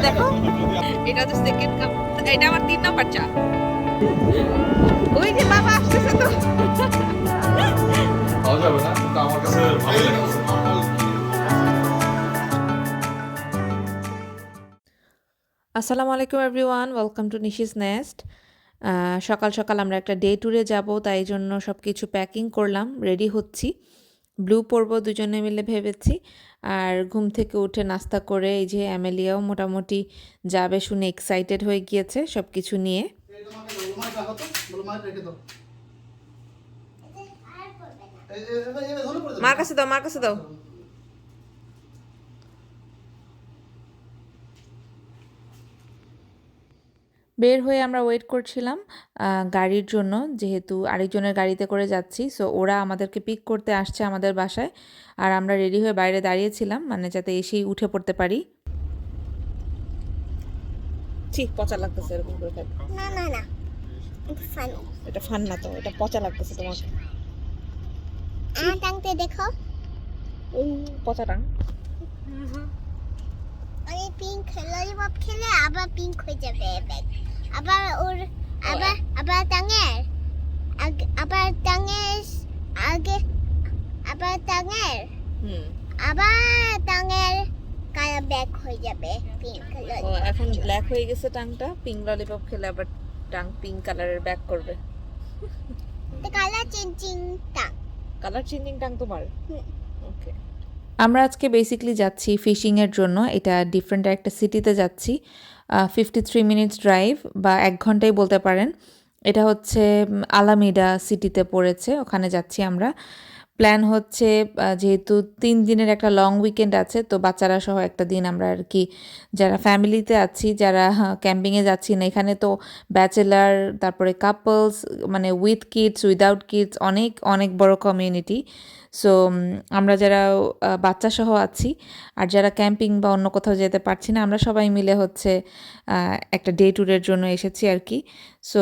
দেখো, এটা তো সেকেন্ড কাপ, এটা আমার 3 নাম্বার চা। ওই যে বাবা আসতেছে তো। খাওয়া যাবে না, কিন্তু আমার কাছে ভালো লাগছে। আসসালামু আলাইকুম everyone, welcome to Nishi's nest. সকাল সকাল আমরা একটা ডে ট্যুরে যাব, তাই জন্য সব কিছু প্যাকিং করলাম, রেডি হচ্ছি। ব্লু পরবো দুজনে মিলে ভেবেছি। আর ঘুম থেকে উঠে নাস্তা করে এই যে অ্যামেলিয়াও মোটামুটি যাবে শুনে এক্সাইটেড হয়ে গিয়েছে সব কিছু নিয়ে। মার কাছে দাও, মার কাছে দাও। বের হয়ে আমরা ওয়েট করছিলাম গাড়ির জন্য, যেহেতু আরেকজনের গাড়িতে করে যাচ্ছি। সো ওরা আমাদেরকে পিক করতে আসছে আমাদের বাসায়, আর আমরা রেডি হয়ে বাইরে দাঁড়িয়েছিলাম, মানে যাতে এসেই উঠে পড়তে পারি। ঠিক পচা লাগতেছে এরকম করে খাই। না না না, এটা ফান। এটা ফান না তো, এটা পচা লাগতেছে তোমাকে। আমার টাংতে দেখো, পচা টাং। আমি পিঙ্ক ললিপপ খেলে আবার পিঙ্ক হয়ে যাবে ব্যাগ। আবার ওর আবার টাঙের আবার টাঙের আগে আবার টাঙের কালা ব্যাগ হয়ে যাবে পিঙ্ক ও ললিপপ। এখন ব্ল্যাক হয়ে গেছে টাংটা, পিঙ্ক ললিপপ খেলে আবার টাং পিঙ্ক কালারের ব্যাক করবে। তো colour changing tongue. Colour changing tongue তোমার? ওকে। আমরা আজকে বেসিক্যালি যাচ্ছি ফিশিংয়ের জন্য। এটা ডিফারেন্ট একটা সিটিতে যাচ্ছি, 53 মিনিটস ড্রাইভ বা 1 ঘন্টাই বলতে পারেন। এটা হচ্ছে আলামিডা সিটিতে পড়েছে, ওখানে যাচ্ছি আমরা। প্ল্যান হচ্ছে যেহেতু 3 দিনের একটা লং উইকেন্ড আছে, তো বাচ্চারা সহ একটা দিন আমরা আর কি যারা ফ্যামিলিতে আছি, যারা ক্যাম্পিংয়ে যাচ্ছি না, এখানে তো ব্যাচেলার, তারপরে কাপলস, মানে উইথ কিডস, উইদাউট কিডস, অনেক অনেক বড় কমিউনিটি। সো আমরা যারা বাচ্চা সহ আছি আর যারা ক্যাম্পিং বা অন্য কোথাও যেতে পারছি না, আমরা সবাই মিলে হচ্ছে একটা ডে ট্যুরের জন্য এসেছি আর কি। সো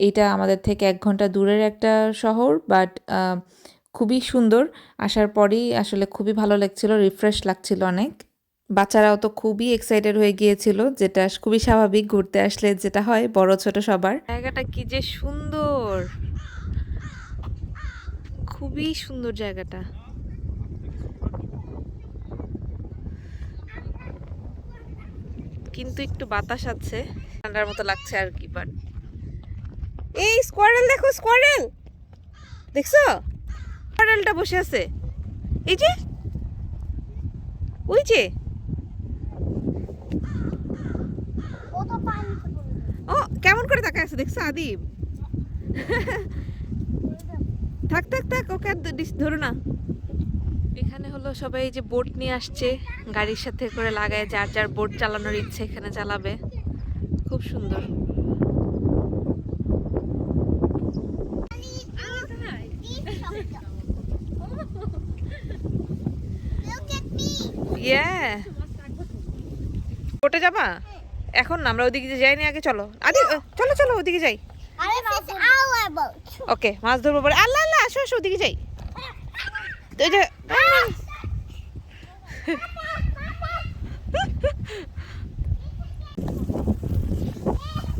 এটা আমাদের থেকে 1 ঘন্টা দূরের একটা শহর, বাট খুবই সুন্দর। আসার পরেই আসলে খুবই ভালো লাগছিল, রিফ্রেশ লাগছিল অনেক। বাচ্চারাও তো খুবই এক্সাইটেড হয়ে গিয়েছিল, যেটা খুবই স্বাভাবিক, ঘুরতে আসলে যেটা হয় বড় ছোট সবার। জায়গাটা কি যে সুন্দর, খুবই সুন্দর জায়গাটা। কিন্তু একটু বাতাস আছে, ঠান্ডার মতো লাগছে আর কি। বাট এই স্কোয়ারেল দেখো, স্কোয়ারেল দেখছো? স্কোয়ারেলটা বসে আছে এই যে, ওই যে। ও তো পানি ও কেমন করে তাকায় আছে দেখছো আদিব? থাক থাক থাক, ওকে আর ধরো না। এখানে হলো সবাই যে বোট নিয়ে আসছে, গাড়ির সাথে করে লাগায়, যার যার বোট চালানোর ইচ্ছে এখানে চালাবে। খুব সুন্দর। বোটে যাবা? এখন না, আমরা ওদিকে যাইনি, আগে চলো আদি, চলো চলো ওদিকে যাই। আরে our boat. ওকে, মাছ ধরবো পরে। আল্লাহ আল্লাহ, আসো আসো ওদিকে যাই। তো এই যে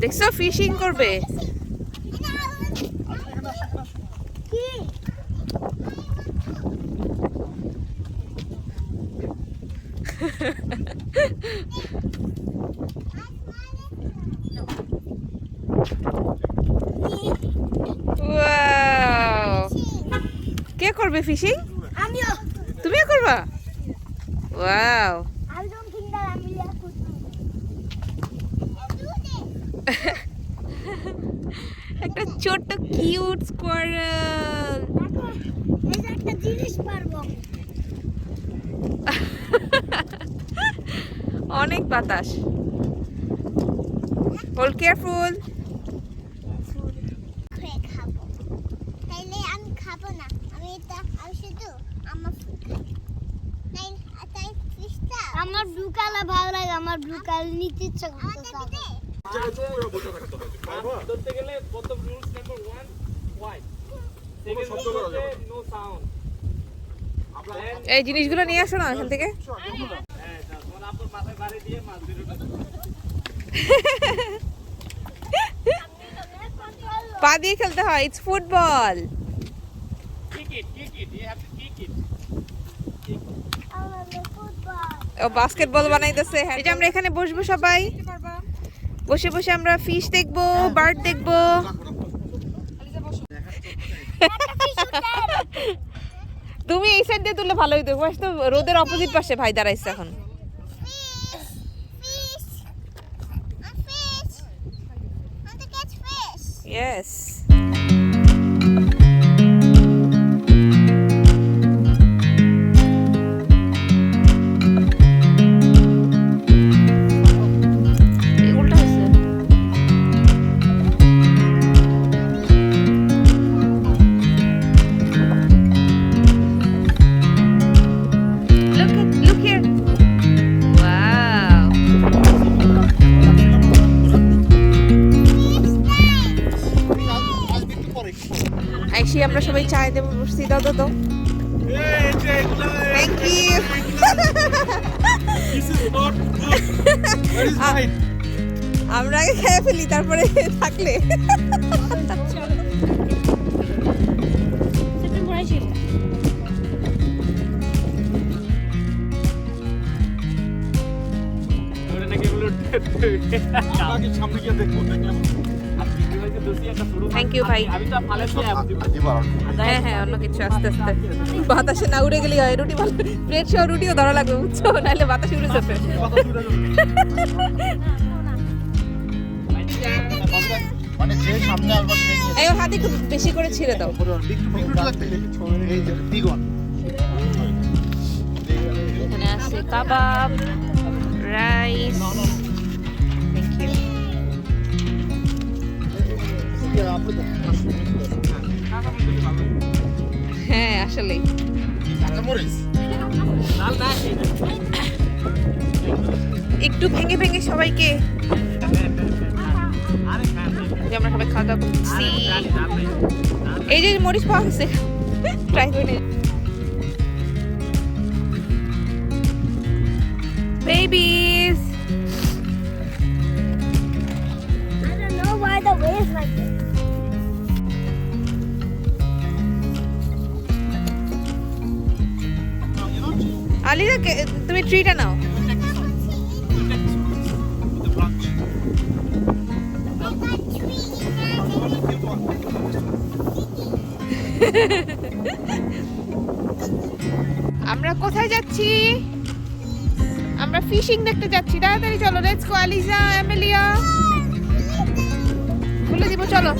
দেখছো ফিশিং করবে। Wow! কে করবে ফিশিং? আমিও। তুমিও করবা? Wow! I don't think that Amelia could do একটা ছোট কিউট স্কোয়ারেল। এই যে একটা জিনিস পারবো। অনেক বাতাস। Hold careful. খেয়ে খাবো। তাইলে আমি খাবো না, আমি শুধু আমার ফুড খাবো। তাই ফিশটা আমার ব্লু কালার ভালো লাগে, আমার ব্লু কালার নিতে ইচ্ছা করতেছে। ধরতে গেলে প্রথম রুলস নাম্বার 1 হোয়াইট, সেকেন্ড হচ্ছে নো সাউন্ড। এই জিনিসগুলো নিয়ে আসো না এখান থেকে। হ্যাঁ, তোমার আপনার মাথায় বাড়ি দিয়ে মাছ ধরে পা দিয়ে খেলতে হয়, it's football. Kick it. You have to kick it. ও বাস্কেটবল বানাইতেছে। এই যে আমরা এখানে বসবো সবাই, বসে বসে আমরা ফিশ দেখবো, বার্ড দেখবো। তুমি এই সাইড দিয়ে তুললে ভালো হইতো, বাস তো রোদের অপোজিট পাশে ভাই দাঁড়াইছে এখন। ইয়েস। উল্টা হয়েছে। Look here. Wow. Actually আমরা সবাই চায় দেবো, বসছি। দাও দাও দাও। Thank you. This is not good. Where is mine? আমরা আগে খেয়ে ফেলি তারপরে থাকলে। ওটা নাকি এগুলো আগে সামনে গিয়ে দেখবো দেখলাম। Thank you ভাই। আমি তো মালয়েশিয়া হ্যাঁ হ্যাঁ, অন্য কিছু আস্তে আস্তে। বাতাসে না উড়ে গেলেই হয়। রুটি ভালো, প্লেট সহ রুটিও ধরা লাগবে, বুঝছো, নাহলে বাতাসে উড়ে যাবে। মানে যে সামনে আসবার সেই নিয়ে এই ওর হাতে একটু বেশি করে ছিঁড়ে দাও। এই যে দিগন এখানে আছে কাবাব, রাইস। Thank you. হ্যাঁ আসলেই। মরিস লাল না একটু ভেঙে ভেঙে সবাইকে, যে আমরা সবাই খাওয়া দাওয়া করছি। এই যে মরিচ পাওয়া গেছে, ট্রাই করে নিন। Babies. I don't know why the way is like this. আলিদা তুমি ট্রিটা নাও। আমরা কোথায় যাচ্ছি? আমরা ফিশিং দেখতে যাচ্ছি। তাড়াতাড়ি চলো, লেটস গো আলিজা, এমিলিয়া। খুলে দিব, চলো।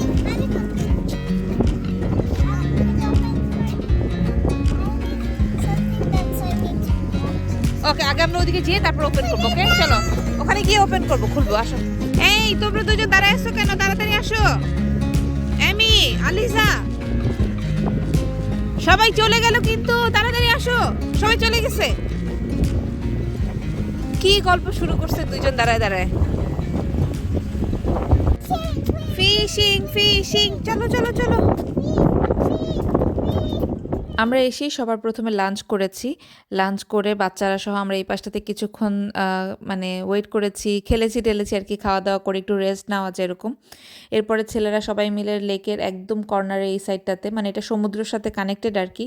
ওকে, আগে আমরা ওদিকে যেয়ে তারপর ওপেন করবো। ওকে চলো, ওখানে গিয়ে ওপেন করবো, খুলবো। আসো। এই তোমরা দুজন দাঁড়ায় আসো কেন? তাড়াতাড়ি আসো। এমি, আলিজা, সবাই চলে গেল কিন্তু, তাড়াতাড়ি আসো। সবাই চলে গেছে। কি গল্প শুরু করছে দুইজন দাঁড়ায় দাঁড়ায়। ফিশিং ফিশিং, চলো চলো চলো। আমরা এসেই সবার প্রথমে লাঞ্চ করেছি। লাঞ্চ করে বাচ্চারা সহ আমরা এই পাশটাতে কিছুক্ষণ মানে ওয়েট করেছি, খেলেছি টেলেছি আর কি, খাওয়া দাওয়া করে একটু রেস্ট নেওয়া যায় এরকম। এরপরে ছেলেরা সবাই মিলে লেকের একদম কর্নারে এই সাইডটাতে, মানে এটা সমুদ্রের সাথে কানেক্টেড আর কি,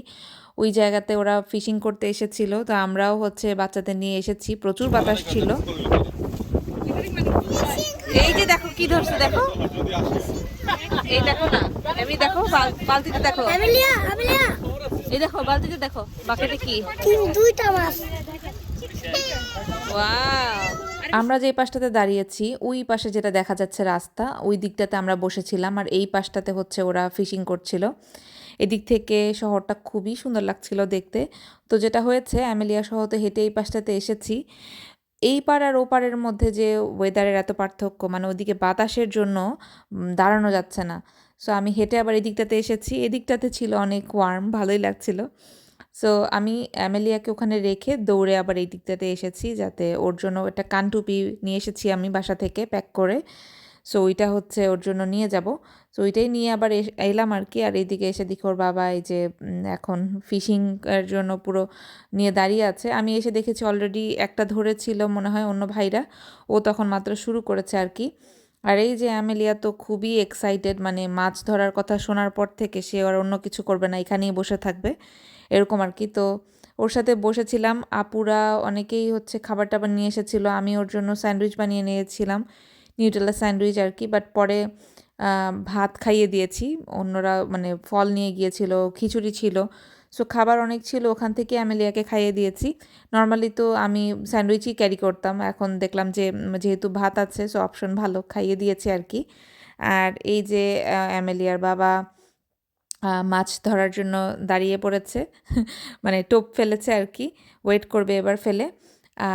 ওই জায়গাতে ওরা ফিশিং করতে এসেছিল। তো আমরাও হচ্ছে বাচ্চাদের নিয়ে এসেছি, প্রচুর বাতাস ছিল। এই যে দেখো কি ধরছে, দেখো এই দেখো না, এমনি দেখো বালতিতে দেখো, Amelia, Amelia. এই দেখো বালতিতে দেখো, বাকেটে কি। দুইটা মাছ। ওয়াও। আমরা যে পাশটাতে দাঁড়িয়েছি ওই পাশে যেটা দেখা যাচ্ছে রাস্তা, ওই দিকটাতে আমরা বসেছিলাম, আর এই পাশটাতে হচ্ছে ওরা ফিশিং করছিল। এদিক থেকে শহরটা খুবই সুন্দর লাগছিল দেখতে। তো যেটা হয়েছে, অ্যামেলিয়া সহ তো হেঁটে এই পাশটাতে এসেছি। এই পার আর ও পারের মধ্যে যে ওয়েদারের এত পার্থক্য, মানে ওদিকে বাতাসের জন্য দাঁড়ানো যাচ্ছে না। সো আমি হেঁটে আবার এই দিকটাতে এসেছি, এদিকটাতে ছিল অনেক ওয়ার্ম, ভালোই লাগছিল। সো আমি অ্যামেলিয়াকে ওখানে রেখে দৌড়ে আবার এই দিকটাতে এসেছি, যাতে ওর জন্য একটা কানটুপি নিয়ে এসেছি আমি বাসা থেকে প্যাক করে। সো ওইটা হচ্ছে ওর জন্য নিয়ে যাব। সো ওইটাই নিয়ে আবার এলাম আর কি। আর এইদিকে এসে দেখি ওর বাবা এই যে এখন ফিশিং এর জন্য পুরো নিয়ে দাঁড়িয়ে আছে। আমি এসে দেখেছি অলরেডি একটা ধরেছিল মনে হয় অন্য ভাইরা, ও তখন মাত্র শুরু করেছে আর কি। আর এই যে অ্যামেলিয়া তো খুবই এক্সাইটেড, মানে মাছ ধরার কথা শোনার পর থেকে সে আর অন্য কিছু করবে না, এখানেই বসে থাকবে এরকম আর কি। তো ওর সাথে বসেছিলাম, আপুরা অনেকেই হচ্ছে খাবার টাবার নিয়ে এসেছিলো। আমি ওর জন্য স্যান্ডউইচ বানিয়ে নিয়েছিলাম, নিউটেলা স্যান্ডউইচ আর কি। বাট পরে ভাত খাইয়ে দিয়েছি, অন্যরা মানে ফল নিয়ে গিয়েছিল, খিচুড়ি ছিল, সো খাবার অনেক ছিল, ওখান থেকে অ্যামেলিয়াকে খাইয়ে দিয়েছি। নর্মালি তো আমি স্যান্ডউইচই ক্যারি করতাম, এখন দেখলাম যে যেহেতু ভাত আছে সো অপশন ভালো, খাইয়ে দিয়েছি আর কি। আর এই যে অ্যামেলিয়ার বাবা মাছ ধরার জন্য দাঁড়িয়ে পড়েছে মানে টোপ ফেলেছে আর কি, ওয়েট করবে এবার ফেলে।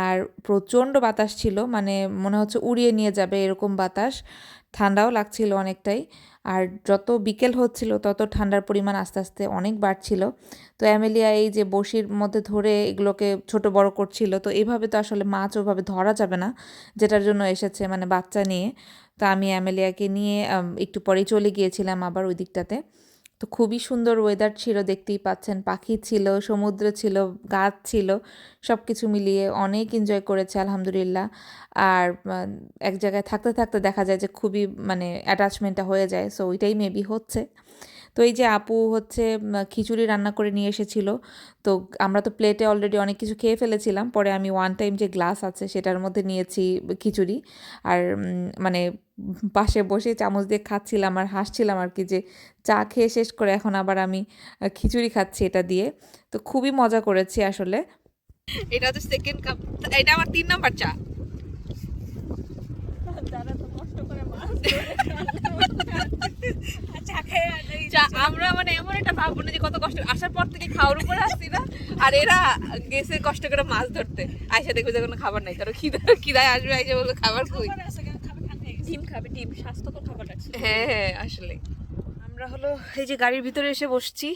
আর প্রচণ্ড বাতাস ছিল, মানে মনে হচ্ছে উড়িয়ে নিয়ে যাবে এরকম বাতাস, ঠান্ডাও লাগছিল অনেকটাই। আর যত বিকেল হচ্ছিল তত ঠান্ডার পরিমাণ আস্তে আস্তে অনেক বাড়ছিল। তো অ্যামেলিয়া এই যে বড়শির মধ্যে ধরে এগুলোকে ছোট বড় করছিল, তো এইভাবে তো আসলে মাছ ওভাবে ধরা যাবে না, যেটার জন্য এসেছে মানে বাচ্চা নিয়ে। তো আমি অ্যামেলিয়াকে নিয়ে একটু পরেই চলে গিয়েছিলাম আবার ওই দিকটাতে। তো খুবই সুন্দর ওয়েদার ছিল, দেখতেই পাচ্ছেন, পাখি ছিল, সমুদ্র ছিল, গাছ ছিল, সব কিছু মিলিয়ে অনেক এনজয় করেছে আলহামদুলিল্লাহ। আর এক জায়গায় থাকতে থাকতে দেখা যায় যে খুবই মানে অ্যাটাচমেন্টটা হয়ে যায়, সো ওইটাই মেবি হচ্ছে। তো এই যে আপু হচ্ছে খিচুড়ি রান্না করে নিয়ে এসেছিলো। তো আমরা তো প্লেটে অলরেডি অনেক কিছু খেয়ে ফেলেছিলাম, পরে আমি ওয়ান টাইম যে গ্লাস আছে সেটার মধ্যে নিয়েছি খিচুড়ি। আর মানে পাশে বসে চামচ দিয়ে খাচ্ছিলাম আর হাসছিলাম আর কি, যে চা খেয়ে শেষ করে এখন আবার আমি খিচুড়ি খাচ্ছি এটা দিয়ে। তো খুবই মজা করেছি আসলে। এটা হচ্ছে সেকেন্ড কাপ, এটা আমার 3 নাম্বার চা। আমরা মানে এমন একটা ভাববো না যে কত কষ্ট, আসার পর থেকে খাওয়ার উপরে আসছি না, আর এরা গেছে কষ্ট করে মাছ ধরতে, আইসা দেখবে যে কোনো খাবার নাই, তারা খিদায় আসবে, আইসা বলবে খাবার কই। ডিম খাবে, ডিম স্বাস্থ্যকর খাবার আছে। হ্যাঁ হ্যাঁ আসলে আমরা হলো এই যে গাড়ির ভিতরে এসে বসছি।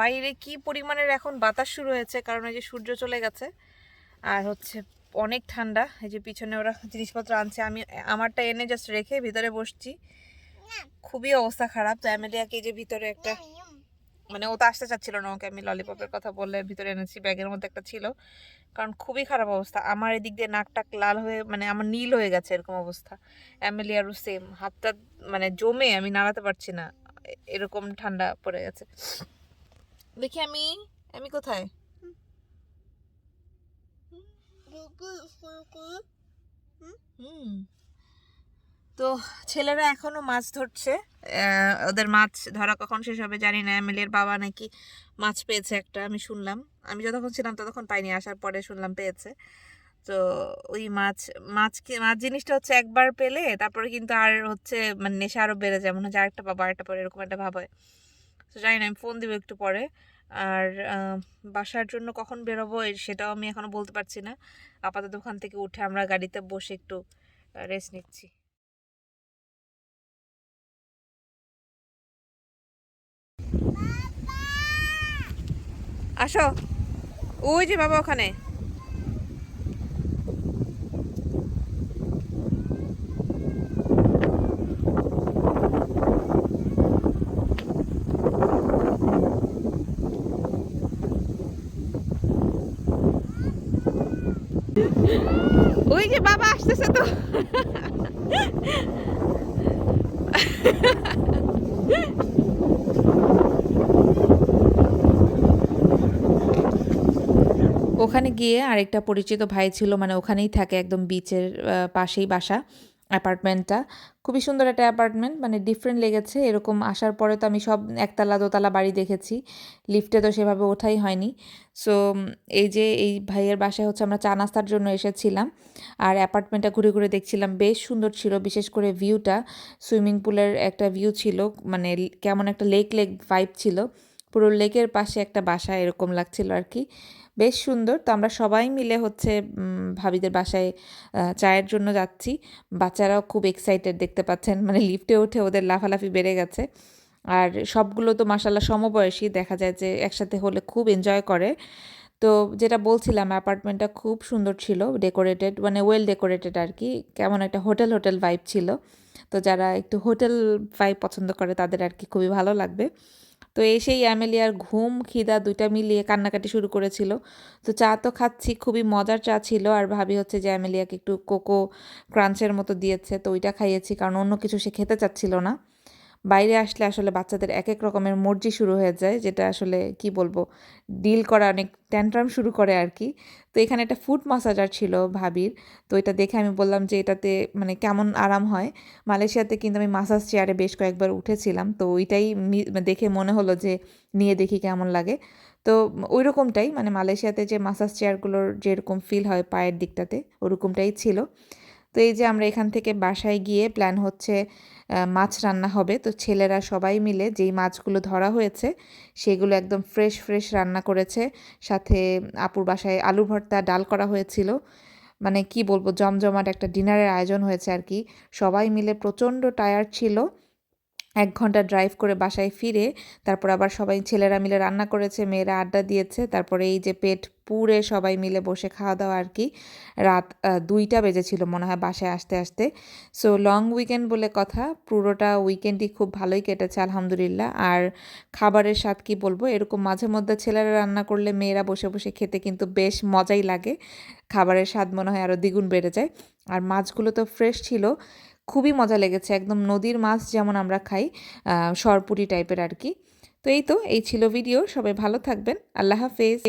বাইরে কি পরিমাণের এখন বাতাস শুরু হয়েছে, কারণ এই যে সূর্য চলে গেছে আর হচ্ছে অনেক ঠান্ডা। এই যে পিছনে ওরা জিনিসপত্র আনছে, আমি আমারটা এনে জাস্ট রেখে ভিতরে বসছি, খুবই অবস্থা খারাপ। তো অ্যামেলিয়াকে এই যে ভিতরে একটা মানে ও তো আসতে চাচ্ছিল না, ওকে আমি ললিপপের কথা বললে ভিতরে এনেছি, ব্যাগের মধ্যে একটা ছিল, কারণ খুবই খারাপ অবস্থা। আমার এদিক দিয়ে নাক টাক লাল হয়ে মানে আমার নীল হয়ে গেছে এরকম অবস্থা। অ্যামেলিয়ারও সেম, হাতটা মানে জমে আমি নাড়াতে পারছি না, এরকম ঠান্ডা পড়ে গেছে। দেখি আমি আমি কোথায়, তো ছেলেরা এখনো মাছ ধরছে, ওদের মাছ ধরা কখন শেষ হবে জানি না। এমএলএর বাবা নাকি মাছ পেয়েছে একটা, আমি শুনলাম, আমি যতক্ষণ ছিলাম ততক্ষণ পাইনি, আসার পরে শুনলাম পেয়েছে। তো ওই মাছ মাছ মাছ জিনিসটা হচ্ছে একবার পেলে তারপরে কিন্তু আর হচ্ছে মানে নেশা আরো বেড়ে যায়, মনে হচ্ছে আরেকটা পাবো আরেকটা পরে, এরকম একটা ভাব হয়। তো জানি না, আমি ফোন দিব একটু পরে। আর বাসার জন্য কখন বেরোবো সেটাও আমি এখনো বলতে পারছি না। আপাতত ওখান থেকে উঠে আমরা গাড়িতে বসে একটু রেস্ট নিচ্ছি। আসো, ওই যে বাবা ওখানে। ওই যে বাবা আসতেছে তো। ওখানে গিয়ে আরেকটা পরিচিত ভাই ছিল, মানে ওখানেই থাকে, একদম বিচের পাশেই বাসা, অ্যাপার্টমেন্টটা খুবই সুন্দর একটা অ্যাপার্টমেন্ট, মানে ডিফারেন্ট লেগেছে। এরকম আসার পরে তো আমি সব একতলা দোতলা বাড়ি দেখেছি, লিফটে তো সেভাবে ওঠাই হয়নি। সো এই যে এই ভাইয়ের বাসায় হচ্ছে আমরা চা নাস্তার জন্য এসেছিলাম, আর অ্যাপার্টমেন্টটা ঘুরে ঘুরে দেখছিলাম, বেশ সুন্দর ছিল, বিশেষ করে ভিউটা, সুইমিং পুলের একটা ভিউ ছিল, মানে কেমন একটা লেক লেক ভাইব ছিল, পুরো লেকের পাশে একটা বাসা এরকম লাগছিল আর কি, বেশ সুন্দর। তো আমরা সবাই মিলে হচ্ছে ভাবিদের বাসায় চায়ের জন্য যাচ্ছি। বাচ্চারাও খুব এক্সাইটেড, দেখতে পাচ্ছেন, মানে লিফটে উঠে ওদের লাফালাফি বেড়ে গেছে। আর সবগুলো তো মাশাআল্লাহ সমবয়সী, দেখা যায় যে একসাথে হলে খুব এনজয় করে। তো যেটা বলছিলাম, অ্যাপার্টমেন্টটা খুব সুন্দর ছিল, ডেকোরেটেড, মানে ওয়েল ডেকোরেটেড আর কি, কেমন একটা হোটেল হোটেল ভাইব ছিল। তো যারা একটু হোটেল ভাইব পছন্দ করে তাদের আর কি খুবই ভালো লাগবে। তো এসেই অ্যামেলিয়ার ঘুম খিদা দুইটা মিলিয়ে কান্নাকাটি শুরু করেছিল। তো চা তো খাচ্ছি, খুবই মজার চা ছিল, আর ভাবি হচ্ছে যে অ্যামেলিয়াকে একটু কোকো ক্রাঞ্চের মতো দিয়েছে, তো ওইটা খাইয়েছি কারণ অন্য কিছু সে খেতে চাচ্ছিল না। বাইরে আসলে আসলে বাচ্চাদের এক এক রকমের মর্জি শুরু হয়ে যায়, যেটা আসলে কি বলবো, ডিল করা অনেক ট্যান্ট্রাম শুরু করে আর কি। তো এখানে একটা ফুট মাসাজার ছিল ভাবির, তো এটা দেখে আমি বললাম যে এটাতে মানে কেমন আরাম হয়। মালয়েশিয়াতে কিন্তু আমি মাসাজ চেয়ারে বেশ কয়েকবার উঠেছিলাম, তো ওইটাই দেখে মনে হলো যে নিয়ে দেখি কেমন লাগে। তো ওই রকমটাই, মানে মালয়েশিয়াতে যে মাসাজ চেয়ারগুলোর যেরকম ফিল হয় পায়ের দিকটাতে, ওরকমটাই ছিল। তো এই যে আমরা এখান থেকে বাসায় গিয়ে প্ল্যান হচ্ছে মাছ রান্না হবে। তো ছেলেরা সবাই মিলে যেই মাছগুলো ধরা হয়েছে সেগুলো একদম ফ্রেশ ফ্রেশ রান্না করেছে, সাথে আপুর বাসায় আলু ভর্তা ডাল করা হয়েছিল। মানে কি বলবো, জমজমাট একটা ডিনারের আয়োজন হয়েছে আর কি। সবাই মিলে প্রচণ্ড টায়ার্ড ছিল। 1 ঘন্টা ড্রাইভ করে বাসায় ফিরে তারপর আবার সবাই ছেলেরা মিলে রান্না করেছে, মেয়েরা আড্ডা দিয়েছে, তারপরে এই যে পেট পুড়ে সবাই মিলে বসে খাওয়া দাওয়া আর কি। রাত 2টা বেজেছিল মনে হয় বাসায় আসতে আসতে। সো লং উইকেন্ড বলে কথা, পুরোটা উইকেন্ডই খুব ভালোই কেটেছে আলহামদুলিল্লাহ। আর খাবারের স্বাদ কি বলবো, এরকম মাঝে মধ্যে ছেলেরা রান্না করলে মেয়েরা বসে বসে খেতে কিন্তু বেশ মজাই লাগে, খাবারের স্বাদ মনে হয় আরও দ্বিগুণ বেড়ে যায়। আর মাছগুলো তো ফ্রেশ ছিল, খুবই মজা লেগেছে, একদম নদীর মাছ যেমন আমরা খাই, সরপুরি টাইপের আর কি। তো এই ছিল ভিডিও, সবাই ভালো থাকবেন, আল্লাহ হাফেজ।